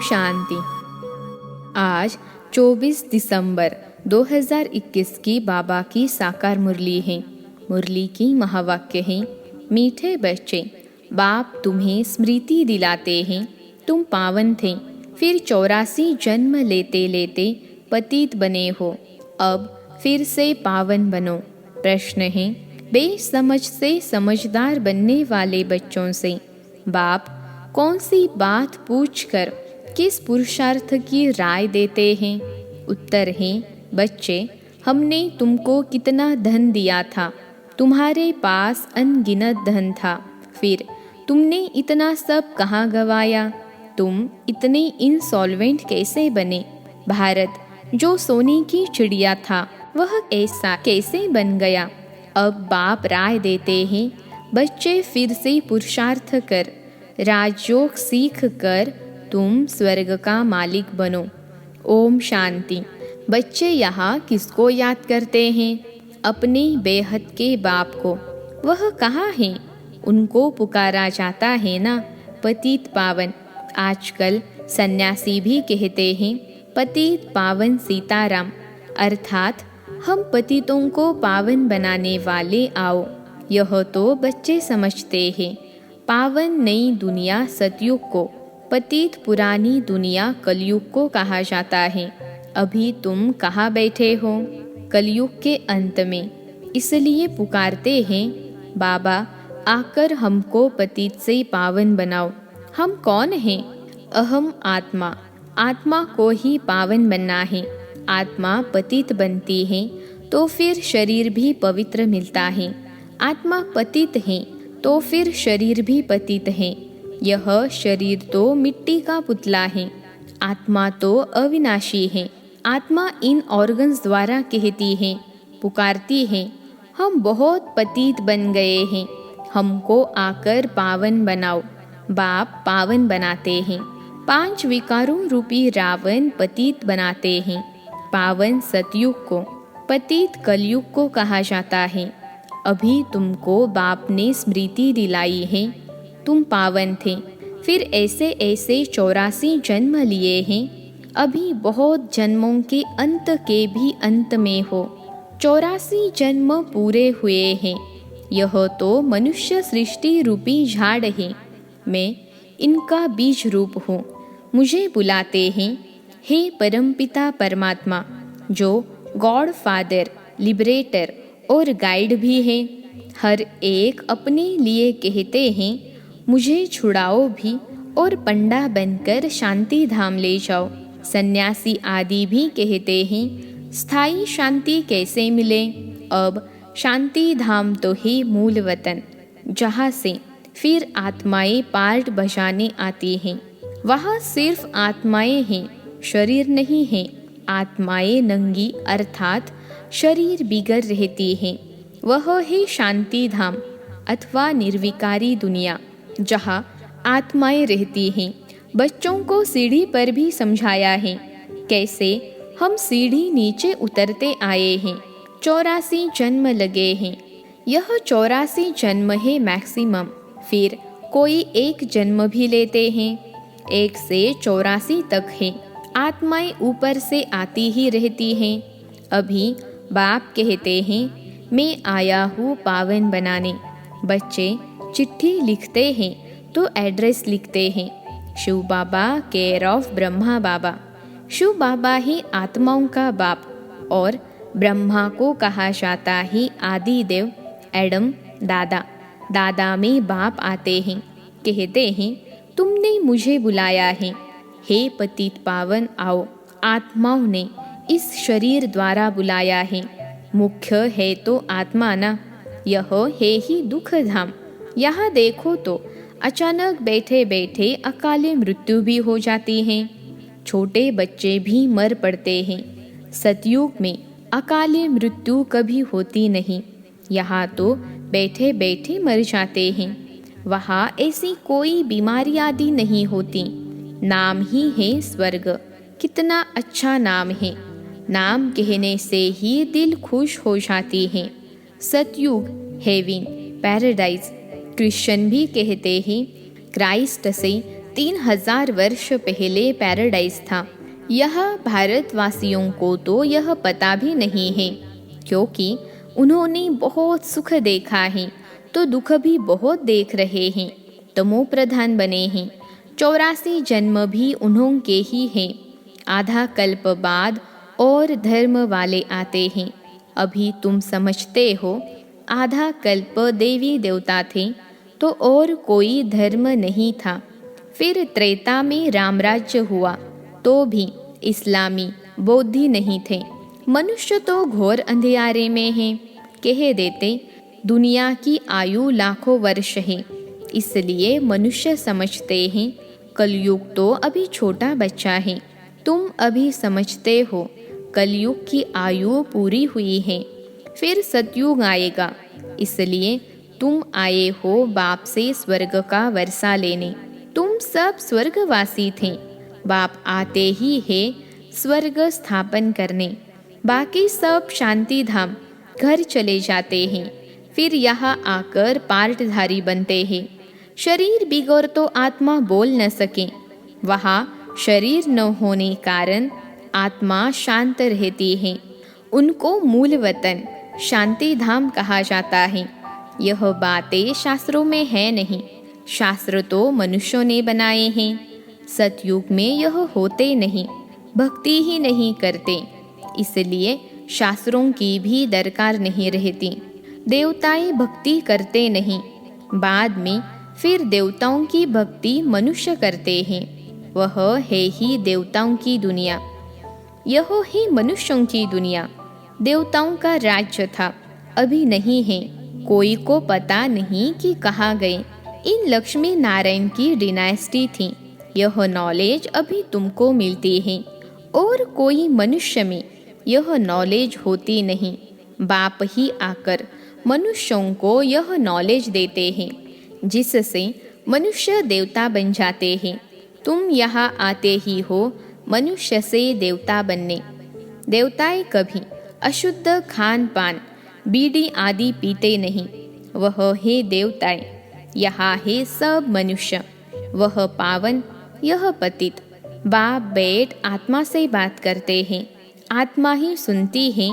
शांति। आज 24 दिसंबर 2021 की बाबा की साकार मुरली है। मुरली की महावाक्य है, मीठे बच्चे, बाप तुम्हें स्मृति दिलाते हैं, तुम पावन थे, फिर 84 जन्म लेते लेते पतित बने हो, अब फिर से पावन बनो। प्रश्न है, बेसमझ से समझदार बनने वाले बच्चों से बाप कौन सी बात पूछकर किस पुरुषार्थ की राय देते हैं? उत्तर है, बच्चे, हमने तुमको कितना धन दिया था, तुम्हारे पास अनगिनत धन था, फिर तुमने इतना सब कहाँ गवाया? तुम इतने इंसॉल्वेंट कैसे बने? भारत जो सोने की चिड़िया था वह ऐसा कैसे बन गया? अब बाप राय देते हैं, बच्चे फिर से पुरुषार्थ कर, राजयोग सीख कर तुम स्वर्ग का मालिक बनो। ओम शांति। बच्चे यहाँ किसको याद करते हैं? अपने बेहद के बाप को। वह कहाँ हैं? उनको पुकारा जाता है ना, पतित पावन। आजकल सन्यासी भी कहते हैं पतित पावन सीताराम, अर्थात हम पतितों को पावन बनाने वाले आओ। यह तो बच्चे समझते हैं। पावन नई दुनिया सतयुग को, पतित पुरानी दुनिया कलयुग को कहा जाता है। अभी तुम कहाँ बैठे हो? कलयुग के अंत में। इसलिए पुकारते हैं, बाबा आकर हमको पतित से पावन बनाओ। हम कौन हैं? अहम आत्मा। आत्मा को ही पावन बनना है। आत्मा पतित बनती है तो फिर शरीर भी पवित्र मिलता है। आत्मा पतित है तो फिर शरीर भी पतित है। यह शरीर तो मिट्टी का पुतला है, आत्मा तो अविनाशी है। आत्मा इन ऑर्गन्स द्वारा कहती है, पुकारती है, हम बहुत पतित बन गए हैं, हमको आकर पावन बनाओ। बाप पावन बनाते हैं। 5 विकारों रूपी रावण पतित बनाते हैं। पावन सतयुग को, पतित कलयुग को कहा जाता है। अभी तुमको बाप ने स्मृति दिलाई है, तुम पावन थे, फिर ऐसे ऐसे 84 जन्म लिए हैं, अभी बहुत जन्मों के अंत के भी अंत में हो। 84 जन्म पूरे हुए हैं। यह तो मनुष्य सृष्टि रूपी झाड़ है। मैं इनका बीज रूप हूँ। मुझे बुलाते हैं, हे परमपिता परमात्मा, जो गॉड फादर, लिबरेटर और गाइड भी है। हर एक अपने लिए कहते हैं, मुझे छुड़ाओ भी और पंडा बनकर शांति धाम ले जाओ। सन्यासी आदि भी कहते हैं, स्थायी शांति कैसे मिले? अब शांति धाम तो ही मूल वतन, जहाँ से फिर आत्माएं पार्ट बजाने आती हैं। वहाँ सिर्फ आत्माएं हैं, शरीर नहीं है। आत्माएं नंगी अर्थात शरीर बिगड़ रहती हैं। वह है शांति धाम अथवा निर्विकारी दुनिया, जहाँ आत्माएं रहती हैं। बच्चों को सीढ़ी पर भी समझाया है, कैसे हम सीढ़ी नीचे उतरते आए हैं। 84 जन्म लगे हैं। यह 84 जन्म है मैक्सिमम। फिर कोई एक जन्म भी लेते हैं। 1 से 84 तक है। आत्माएं ऊपर से आती ही रहती हैं। अभी बाप कहते हैं, मैं आया हूँ पावन बनाने। बच्चे चिट्ठी लिखते हैं तो एड्रेस लिखते हैं, शिव बाबा केयर ऑफ ब्रह्मा बाबा। शिव बाबा ही आत्माओं का बाप और ब्रह्मा को कहा जाता है आदि देव, एडम दादा। दादा में बाप आते हैं, कहते हैं, तुमने मुझे बुलाया है, हे पतित पावन आओ। आत्माओं ने इस शरीर द्वारा बुलाया है। मुख्य है तो आत्मा ना, यह है ही दुख धाम। यहाँ देखो तो अचानक बैठे बैठे अकाले मृत्यु भी हो जाती है। छोटे बच्चे भी मर पड़ते हैं। सतयुग में अकाले मृत्यु कभी होती नहीं। यहाँ तो बैठे बैठे मर जाते हैं। वहाँ ऐसी कोई बीमारी आदि नहीं होती। नाम ही है स्वर्ग। कितना अच्छा नाम है। नाम कहने से ही दिल खुश हो जाती है। सतयुग, हेवन, पैराडाइज। क्रिश्चियन भी कहते हैं क्राइस्ट से 3000 वर्ष पहले पैराडाइज था। यह भारतवासियों को तो यह पता भी नहीं है, क्योंकि उन्होंने बहुत सुख देखा है तो दुख भी बहुत देख रहे हैं। तमो प्रधान बने हैं। 84 जन्म भी उन्होंने ही हैं। आधा कल्प बाद और धर्म वाले आते हैं। अभी तुम समझते हो, आधा कल्प देवी देवता थे तो और कोई धर्म नहीं था। फिर त्रेता में रामराज्य हुआ तो भी इस्लामी बौद्धि नहीं थे। मनुष्य तो घोर अंधियारे में है। कह देते दुनिया की आयु लाखों वर्ष है, इसलिए मनुष्य समझते हैं कलयुग तो अभी छोटा बच्चा है। तुम अभी समझते हो कलयुग की आयु पूरी हुई है, फिर सतयुग आएगा, इसलिए तुम आए हो बाप से स्वर्ग का वर्षा लेने। तुम सब स्वर्गवासी थे, बाप आते ही है स्वर्ग स्थापन करने। बाकी सब शांति धाम घर चले जाते हैं, फिर यहाँ आकर पार्टधारी बनते हैं। शरीर बिगड़ तो आत्मा बोल न सके, वहाँ शरीर न होने कारण आत्मा शांत रहती है। उनको मूल वतन शांति धाम कहा जाता है। यह बातें शास्त्रों में है नहीं, शास्त्र तो मनुष्यों ने बनाए हैं। सतयुग में यह होते नहीं, भक्ति ही नहीं करते, इसलिए शास्त्रों की भी दरकार नहीं रहती। देवताएं भक्ति करते नहीं, बाद में फिर देवताओं की भक्ति मनुष्य करते हैं। वह है ही देवताओं की दुनिया, यह ही मनुष्यों की दुनिया। देवताओं का राज्य था, अभी नहीं है। कोई को पता नहीं कि कहाँ गए। इन लक्ष्मी नारायण की डिनाइस्टी थी। यह नॉलेज अभी तुमको मिलती है और कोई मनुष्य में यह नॉलेज होती नहीं। बाप ही आकर मनुष्यों को यह नॉलेज देते हैं, जिससे मनुष्य देवता बन जाते हैं। तुम यहाँ आते ही हो मनुष्य से देवता बनने। देवताएं कभी अशुद्ध खान पान बीड़ी आदि पीते नहीं, वह है देवताएं। यहाँ है सब मनुष्य, वह पावन यह पतित। बाप बेट आत्मा से बात करते हैं, आत्मा ही सुनती है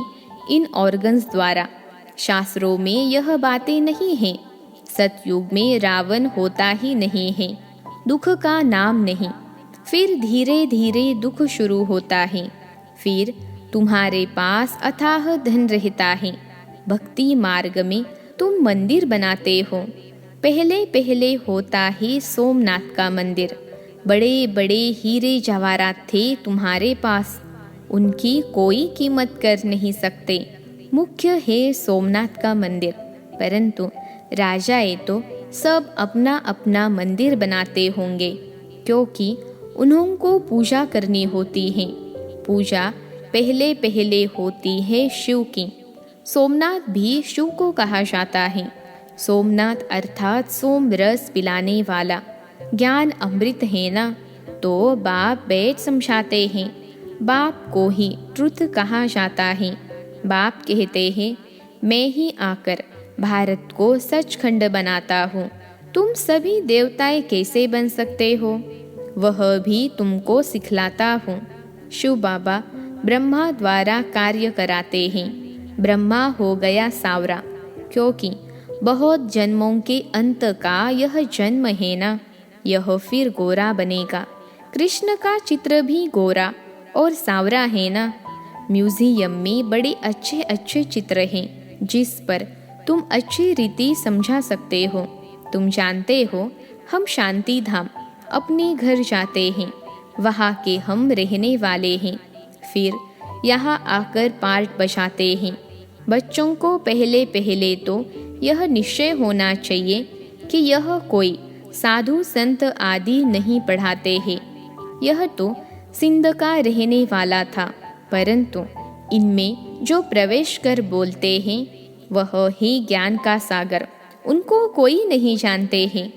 इन ऑर्गन्स द्वारा। शास्त्रों में यह बातें नहीं हैं। सतयुग में रावण होता ही नहीं है, दुख का नाम नहीं। फिर धीरे धीरे दुख शुरू होता है। फिर तुम्हारे पास अथाह धन रहता है। भक्ति मार्ग में तुम मंदिर बनाते हो। पहले पहले होता है सोमनाथ का मंदिर। बड़े बड़े हीरे जवाहरात थे तुम्हारे पास, उनकी कोई कीमत कर नहीं सकते। मुख्य है सोमनाथ का मंदिर, परंतु राजाए तो सब अपना अपना मंदिर बनाते होंगे, क्योंकि उन्हों को पूजा करनी होती है। पूजा पहले पहले होती है शिव की। सोमनाथ भी शिव को कहा जाता है। सोमनाथ अर्थात सोम रस पिलाने वाला। ज्ञान अमृत है ना, तो बाप बैठ समझाते हैं। बाप को ही ट्रुथ कहा जाता है। बाप कहते हैं, मैं ही आकर भारत को सचखंड बनाता हूँ। तुम सभी देवताएं कैसे बन सकते हो, वह भी तुमको सिखलाता हूँ। शिव बाबा ब्रह्मा द्वारा कार्य कराते हैं। ब्रह्मा हो गया सावरा, क्योंकि बहुत जन्मों के अंत का यह जन्म है ना, यह फिर गोरा बनेगा। कृष्ण का चित्र भी गोरा और सावरा है ना। म्यूजियम में बड़े अच्छे अच्छे चित्र हैं, जिस पर तुम अच्छी रीति समझा सकते हो। तुम जानते हो, हम शांति धाम अपने घर जाते हैं, वहाँ के हम रहने वाले हैं। फिर यहाँ आकर पार्ट बजाते हैं। बच्चों को पहले पहले तो यह निश्चय होना चाहिए कि यह कोई साधु संत आदि नहीं पढ़ाते हैं। यह तो सिंध का रहने वाला था, परंतु इनमें जो प्रवेश कर बोलते हैं वह ही ज्ञान का सागर। उनको कोई नहीं जानते हैं।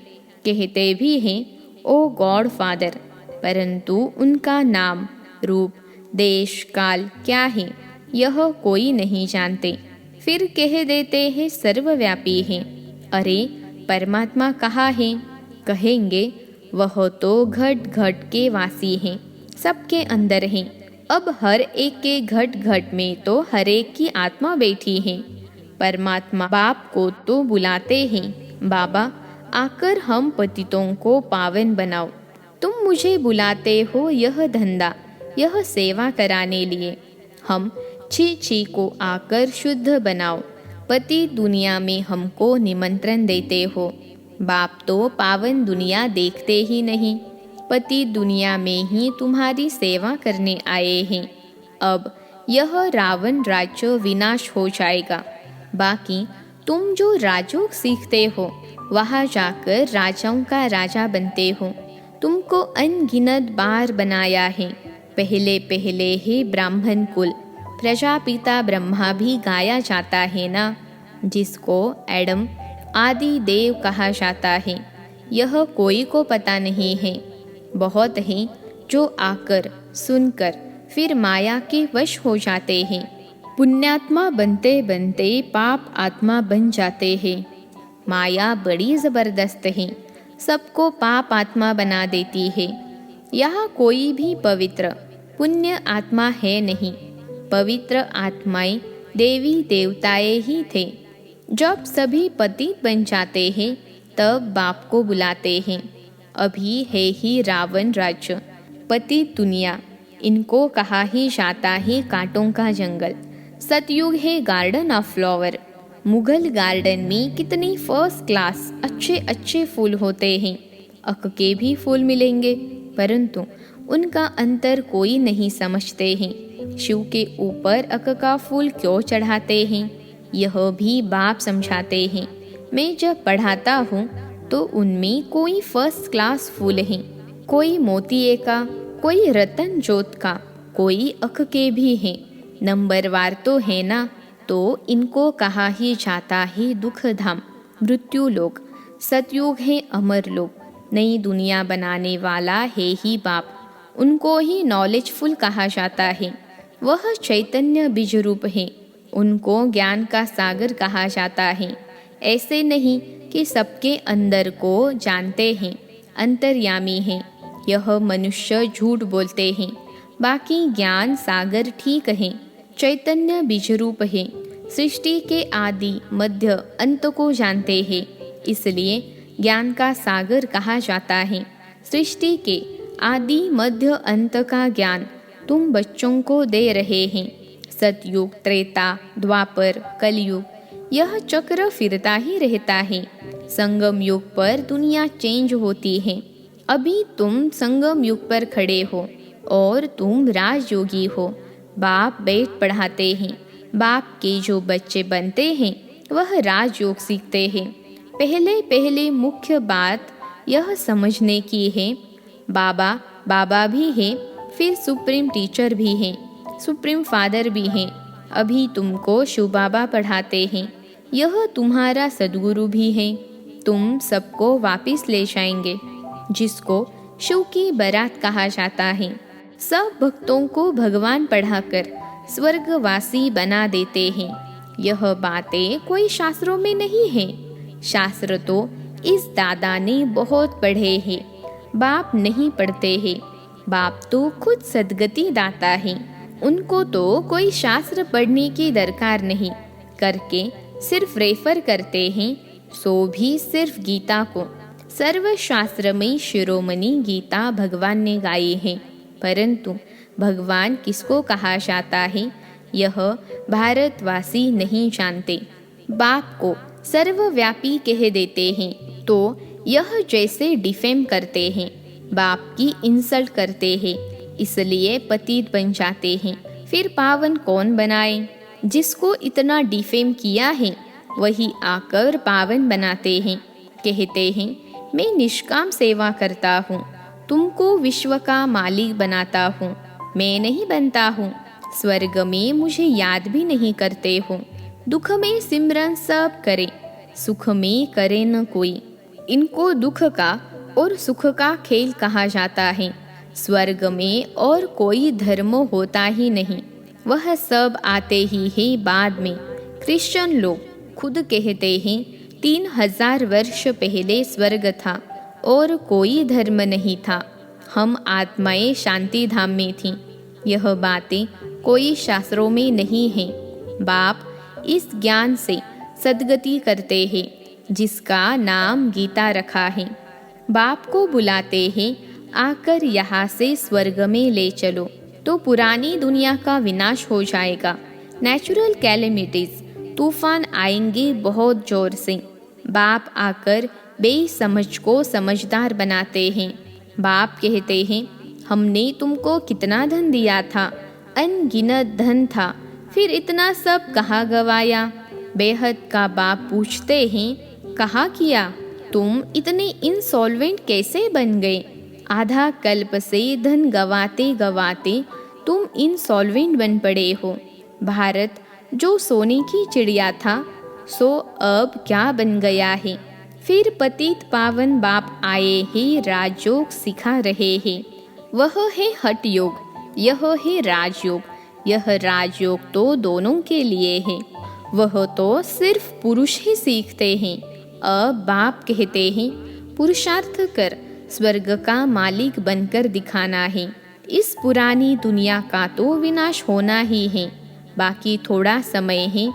कहते भी हैं ओ गॉड फादर, परंतु उनका नाम रूप देश काल क्या है यह कोई नहीं जानते। फिर कह देते हैं सर्वव्यापी है। अरे परमात्मा कहाँ है? कहेंगे वह तो घट घट के वासी हैं, सबके अंदर हैं। अब हर एक के घट घट में तो हर एक की आत्मा बैठी है। परमात्मा बाप को तो बुलाते हैं, बाबा आकर हम पतितों को पावन बनाओ। तुम मुझे बुलाते हो यह धंधा, यह सेवा कराने लिए। हम छी छी को आकर शुद्ध बनाओ। पति दुनिया में हमको निमंत्रण देते हो। बाप तो पावन दुनिया देखते ही नहीं, पति दुनिया में ही तुम्हारी सेवा करने आए हैं। अब यह रावण राज्य विनाश हो जाएगा। बाकी तुम जो राजयोग सीखते हो, वहाँ जाकर राजाओं का राजा बनते हो। तुमको अनगिनत बार बनाया है। पहले पहले ही ब्राह्मण कुल प्रजापिता ब्रह्मा भी गाया जाता है ना, जिसको एडम आदि देव कहा जाता है। यह कोई को पता नहीं है। बहुत हैं जो आकर सुनकर फिर माया के वश हो जाते हैं। पुण्यात्मा बनते बनते पाप आत्मा बन जाते हैं। माया बड़ी ज़बरदस्त है, सबको पाप आत्मा बना देती है। यहाँ कोई भी पवित्र पुण्य आत्मा है नहीं। पवित्र आत्माएं देवी देवताएं ही थे। जब सभी पतित बन जाते हैं तब बाप को बुलाते हैं। अभी है ही रावण राज्य, पतित दुनिया, इनको कहा ही जाता है कांटों का जंगल। सतयुग है garden of flower. Mughal garden में कितनी फर्स्ट क्लास अच्छे अच्छे फूल होते हैं। अक के भी फूल मिलेंगे, परंतु उनका अंतर कोई नहीं समझते हैं। शिव के ऊपर अक का फूल क्यों चढ़ाते हैं, यह भी बाप समझाते हैं। मैं जब पढ़ाता हूँ तो उनमें कोई फर्स्ट क्लास फूल हैं, कोई मोतिये का, कोई रतन जोत का, कोई अक के भी हैं। नंबरवार तो है ना, तो इनको कहा ही जाता है दुख धाम, मृत्यु लोक। सतयुग है अमर लोक। नई दुनिया बनाने वाला है ही बाप, उनको ही नॉलेजफुल कहा जाता है। वह चैतन्य बीज रूप है, उनको ज्ञान का सागर कहा जाता है। ऐसे नहीं कि सबके अंदर को जानते हैं, अंतर्यामी हैं। यह मनुष्य झूठ बोलते हैं, बाकी ज्ञान सागर ठीक है। चैतन्य बीज रूप है, सृष्टि के आदि मध्य अंत को जानते हैं, इसलिए ज्ञान का सागर कहा जाता है। सृष्टि के आदि मध्य अंत का ज्ञान तुम बच्चों को दे रहे हैं। सतयुग, त्रेता, द्वापर, कलयुग, यह चक्र फिरता ही रहता है। संगम युग पर दुनिया चेंज होती है। अभी तुम संगम युग पर खड़े हो और तुम राजयोगी हो। बाप बैठ पढ़ाते हैं। बाप के जो बच्चे बनते हैं वह राजयोग सीखते हैं। पहले पहले मुख्य बात यह समझने की है, बाबा बाबा भी है, फिर सुप्रीम टीचर भी हैं, सुप्रीम फादर भी हैं। अभी तुमको शिव बाबा पढ़ाते हैं, यह तुम्हारा सद्गुरु भी है। तुम सबको वापस ले जाएंगे, जिसको शिव की बारात कहा जाता है। सब भक्तों को भगवान पढ़ाकर स्वर्गवासी बना देते हैं। यह बातें कोई शास्त्रों में नहीं है। शास्त्र तो इस दादा ने बहुत पढ़े हैं, बाप नहीं पढ़ते हैं। बाप तो खुद सद्गति दाता है, उनको तो कोई शास्त्र पढ़ने की दरकार नहीं। करके सिर्फ रेफर करते हैं, सो भी सिर्फ गीता को। सर्वशास्त्र में शिरोमणि गीता भगवान ने गाई है, परंतु भगवान किसको कहा जाता है यह भारतवासी नहीं जानते। बाप को सर्वव्यापी कह देते हैं तो यह जैसे डिफेम करते हैं, बाप की इंसल्ट करते हैं, इसलिए पतित बन जाते हैं। फिर पावन कौन बनाए? जिसको इतना डिफेम किया है वही आकर पावन बनाते हैं। कहते हैं मैं निष्काम सेवा करता हूँ, तुमको विश्व का मालिक बनाता हूँ। मैं नहीं बनता हूँ, स्वर्ग में मुझे याद भी नहीं करते हो। दुख में सिमरन सब करे, सुख में करे न कोई। इनको दुख का और सुख का खेल कहा जाता है। स्वर्ग में और कोई धर्म होता ही नहीं, वह सब आते ही है बाद में। क्रिश्चियन लोग खुद कहते हैं 3000 वर्ष पहले स्वर्ग था और कोई धर्म नहीं था। हम आत्माएं शांति धाम में थीं। यह बातें कोई शास्त्रों में नहीं हैं। बाप इस ज्ञान से सद्गति करते हैं, जिसका नाम गीता रखा है। बाप को बुलाते हैं, आकर यहाँ से स्वर्ग में ले चलो, तो पुरानी दुनिया का विनाश हो जाएगा। नेचुरल कैलेमिटीज, तूफान आएंगे बहुत जोर से। बाप आकर बेसमझ को समझदार बनाते हैं। बाप कहते हैं, हमने तुमको कितना धन दिया था, अनगिनत धन था, फिर इतना सब कहाँ गवाया। बेहद का बाप पूछते हैं, कहाँ किया, तुम इतने इंसॉल्वेंट कैसे बन गए। आधा कल्प से धन गवाते गवाते तुम इंसॉल्वेंट बन पड़े हो। भारत जो सोने की चिड़िया था, सो अब क्या बन गया है। फिर पतित पावन बाप आए हैं, राजयोग सिखा रहे हैं। वह है हठ योग, यह है राजयोग। यह राजयोग तो दोनों के लिए है, वह तो सिर्फ पुरुष ही सीखते हैं। अब बाप कहते हैं, पुरुषार्थ कर स्वर्ग का मालिक बनकर दिखाना है। इस पुरानी दुनिया का तो विनाश होना ही है। बाकी थोड़ा समय है,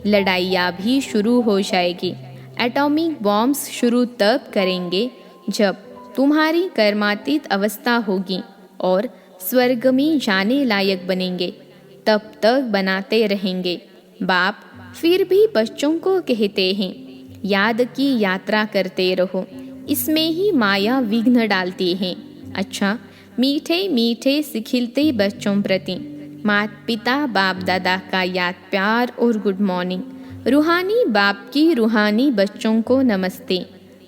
लड़ाइयाँ भी शुरू हो जाएगी। एटॉमिक बॉम्ब्स शुरू तब करेंगे जब तुम्हारी कर्मातीत अवस्था होगी और स्वर्ग में जाने लायक बनेंगे। तब तक बनाते रहेंगे। बाप फिर भी बच्चों को कहते हैं, याद की यात्रा करते रहो, इसमें ही माया विघ्न डालती है। अच्छा, मीठे मीठे सिखिलते बच्चों प्रति माता पिता बाप दादा का याद प्यार और गुड मॉर्निंग। रूहानी बाप की रूहानी बच्चों को नमस्ते।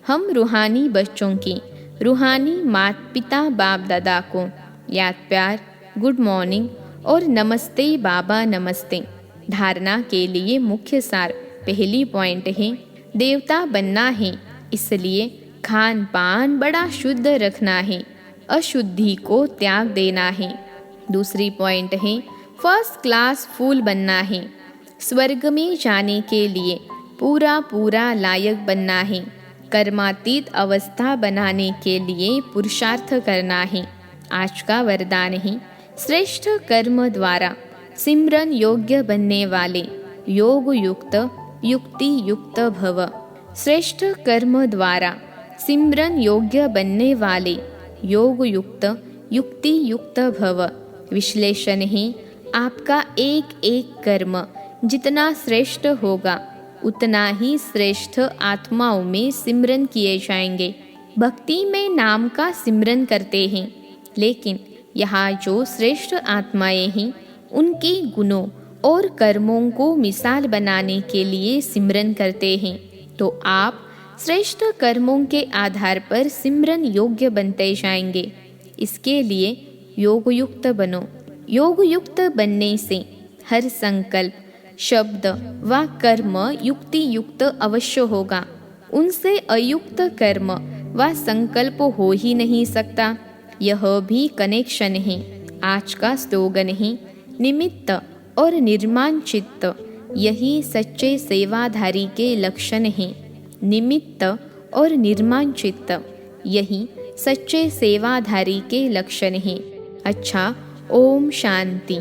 हम रूहानी बच्चों की रूहानी माता पिता बाप दादा को याद प्यार, गुड मॉर्निंग और नमस्ते बाबा नमस्ते। धारणा के लिए मुख्य सार, पहली पॉइंट है, देवता बनना है, इसलिए खान पान बड़ा शुद्ध रखना है, अशुद्धि को त्याग देना है। दूसरी पॉइंट है, फर्स्ट क्लास फूल बनना है, स्वर्ग में जाने के लिए पूरा पूरा लायक बनना है। कर्मातीत अवस्था बनाने के लिए पुरुषार्थ करना है। आज का वरदान है, श्रेष्ठ कर्म द्वारा सिमरन योग्य बनने वाले योग युक्त युक्ति युक्त भव। श्रेष्ठ कर्म द्वारा सिमरन योग्य बनने वाले योग युक्त युक्ति युक्त भव। विश्लेषण है, आपका एक एक कर्म जितना श्रेष्ठ होगा, उतना ही श्रेष्ठ आत्माओं में सिमरन किए जाएंगे। भक्ति में नाम का सिमरन करते हैं, लेकिन यहाँ जो श्रेष्ठ आत्माएं हैं, उनके गुणों और कर्मों को मिसाल बनाने के लिए सिमरन करते हैं। तो आप श्रेष्ठ कर्मों के आधार पर सिमरन योग्य बनते जाएंगे। इसके लिए योगयुक्त बनो। योगयुक्त बनने से हर संकल्प, शब्द व कर्म युक्ति युक्त अवश्य होगा। उनसे अयुक्त कर्म व संकल्प हो ही नहीं सकता। यह भी कनेक्शन है। आज का स्लोगन है, निमित्त और निर्माण चित्त, यही सच्चे सेवाधारी के लक्षण हैं। निमित्त और निर्माण चित्त, यही सच्चे सेवाधारी के लक्षण हैं। अच्छा, ओम शांति।